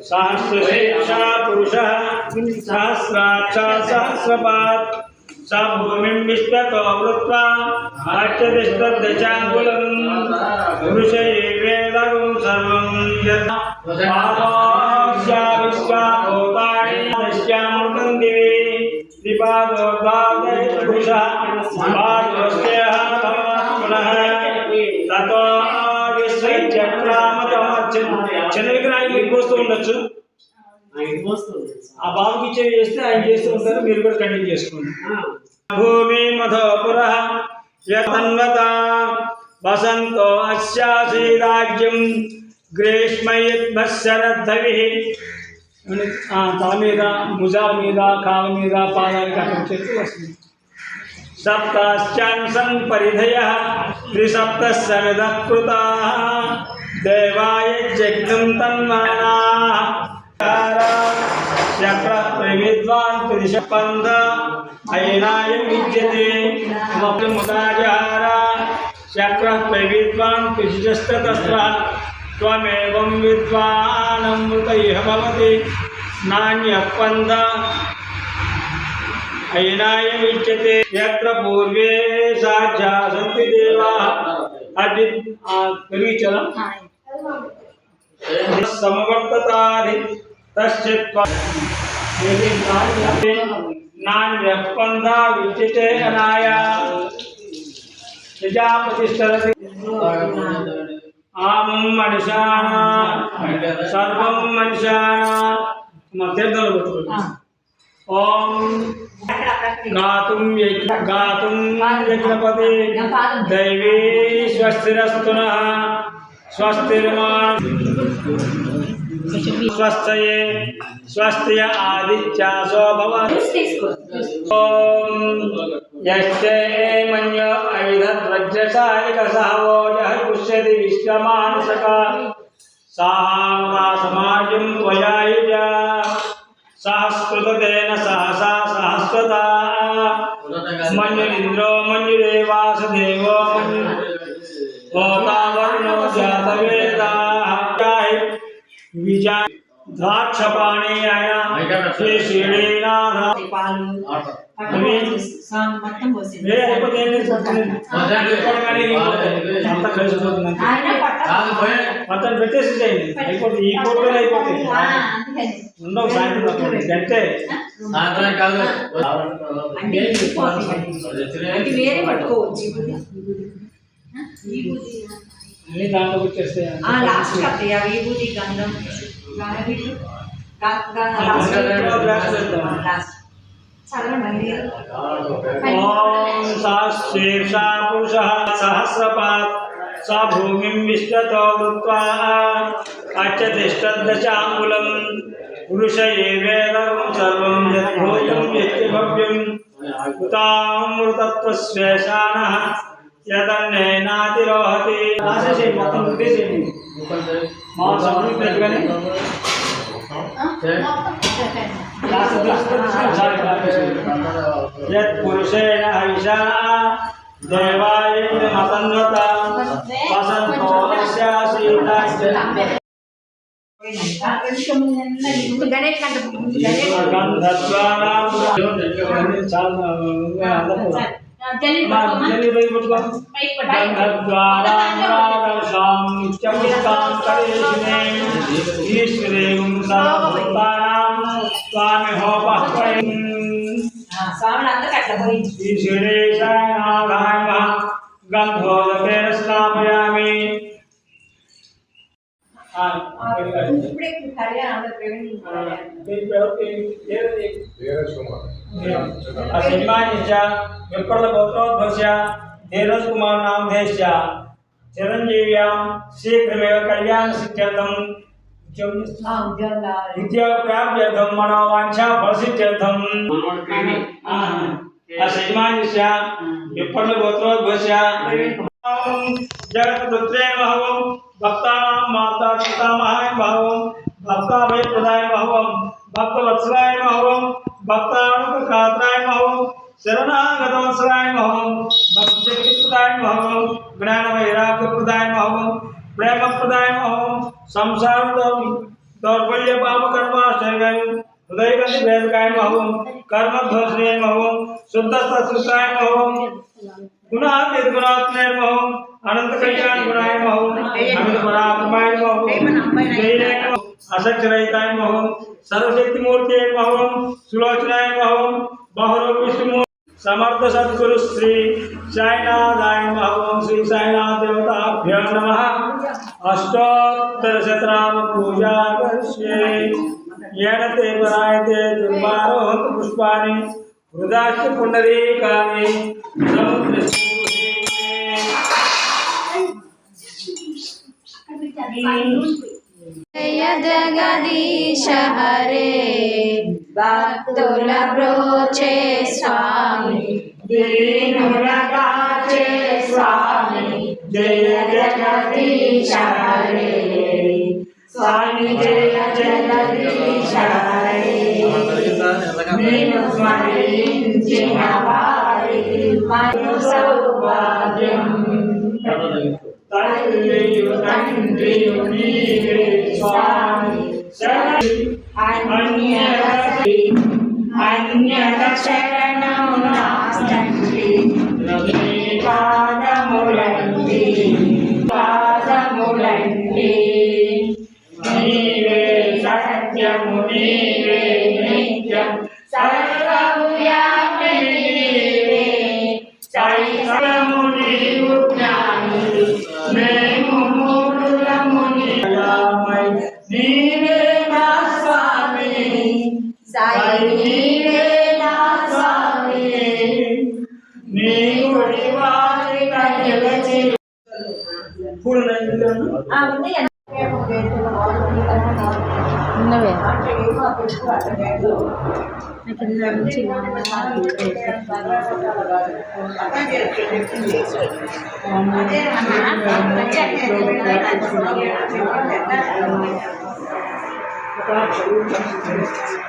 सहस्रशीर्षः पुरुषः सहस्राक्षः सहस्रपात् सा भूमिं विश्वतो वृत्वा अर्चतिष्ठदशाङ्गुलम् पुरुषैवेदं सर्वं यथा विश्वाभूतानि नश्यामृतं दिवि त्रिपादो द्वादशपुरुषः पादोऽस्तेह पुनः ततो చిన్న విగ్రహానికి ఇరిపోస్తూ ఉండొచ్చు. ఆ బాబుకి చేస్తే ఆయన చేస్తూ ఉంటారు, మీరు కూడా కంటిన్యూ చేసుకోండి. భూమి మధోపుర యతన్వత వసంతో అస్యాసి రాజ్యం గ్రీష్మయద్భశరద్ధవి. తల మీద, భుజాల మీద, కాళ్ళ మీద, పాదానికి అక్కడ చెట్టు వస్తుంది. సప్తాశ్చాంసం పరిధయ త్రిసప్త సమిధః కృతాః దేవాయ జగ్నం తన్మానాః చక్ర ప్రవిద్వాన్ త్రిశపంద అయనాయ విద్యతే ముదాజహార చక్ర ప్రవిద్వాన్ త్రిశస్తస్ర త్వమేవం విద్వానమృత ఇహ భవతి నాణ్యపంద अयनाय विच्यते यत्र पूर्वे साक्षा सन्ति देवाः अदिचलम् समवर्ततादि तश्चित् नान्यस्पन्दा विच्यते अनाय प्रजापतिष्ठति आमं मनुष्याणा सर्वं मनुष्याणा मध्यदल ओम गातुं यज्ञपते दैवी स्वस्तिरस्तुनः स्वस्तिर्मान् स्वस्तये स्वस्तिय आदित्यासो भवति ओम यस्ते मन्य अविधद्वज्रसायकसहवो यः पुष्यति विश्वमानसका साहासमार्यं त्वया युजा सहस्कृतेन सहसा सहस्रता मन्युरिन्द्रो मन्युरेवासदेवो होतावर्णो जातवेदाः विजा द्राक्षपाणेयाय श्रीश्रीनाथ మొత్తం పెట్టేసి చేయండి, అయిపోతుంది. ఈ కోర్టులో అయిపోతాయి, ఉండవు సాయంత్రం గంటే అన్ని దాంట్లో వచ్చేస్తే शीर्षा पुरुषः सहस्रपात् सा भूमिं विश्वतो वृत्वा अर्चतिष्ठदशाङ्गुलं पुरुष एवेदं सर्वं यद्भूतं यद्भव्यं कृतामृतत्वस्वेशानः यदन्नेनातिरोहति. రాసేసి మొత్తం ఉద్దేశించి మా సంస్కృతిగానే यत्पुरुषेण हविषा देवाय मतन्वता वसन्तो स्वामी गंधोदकेन स्नापयामि. धीरज कुमार नामधेय चिरंजीव्यां शीघ्रमेव कल्याण सिद्ध्यर्थं विद्या प्राप्त्यर्थं मनोवांछा फलसिद्ध्यर्थं अश्रीमान्यस्य विप्लवगोत्रोद्भवस्य जगत्पुत्रे महवं भक्तानां माता पितामहाय महवं भक्ताभय प्रदाय महवं भक्तवत्सलाय महवं भक्तानुककात्राय महवं शरणागतवत्सलाय महवं भक्तशक्तिप्रदाय महवं ज्ञानवैराग्यप्रदाय महवं प्रेमप्रदाय महवं సంసారం దౌర్బల్య పాప కర్మాశ్చర్యం హృదయగతి భేదకాయ మహం కర్మధ్వసనే మహం శుద్ధస్థుతాయ మహం గుణాతీత గుణాత్మయ మహం అనంత కళ్యాణ గుణాయ మహం అమిత పరాత్మాయ మహం జయ అసక్షరహితాయ మహం సర్వశక్తిమూర్తి మహం సులోచనాయ మహం బహురూప విష్ణు समर्थ सद्गुरु श्री साईनाथाय नमः। श्री साईनाथ देवताभ्यो नमः। अष्टोत्तर शतनाम पूजा करिष्ये येन ते परायते दुर्वारोहत पुष्पाणि हृदाश्च पुण्डरीकानि जय जगदीश हरे भक्तुल ब्रोचे स्वामी दीनुल गाचे स्वामी जय जगदीश हरे स्वामी जय जगदीश हरे नीनु स्मరించిన వారికి మను సౌభాగ్యం తల్లియు తండ్రియు నీవే స్వామి అన్యత శరణం నాస్తి పాదములండి పాదములండి నీవే సత్యము నీవే నిత్యం సర్వము వ్యాపి నీవే చైతన్యము నీవు జ్ఞాని మేము మూఢులము నీవే నా స్వామి సాయి నీవే నా స్వామి నీ గుడి వారి కనిలచి ఉన్నవే కింద నుంచి Thank you.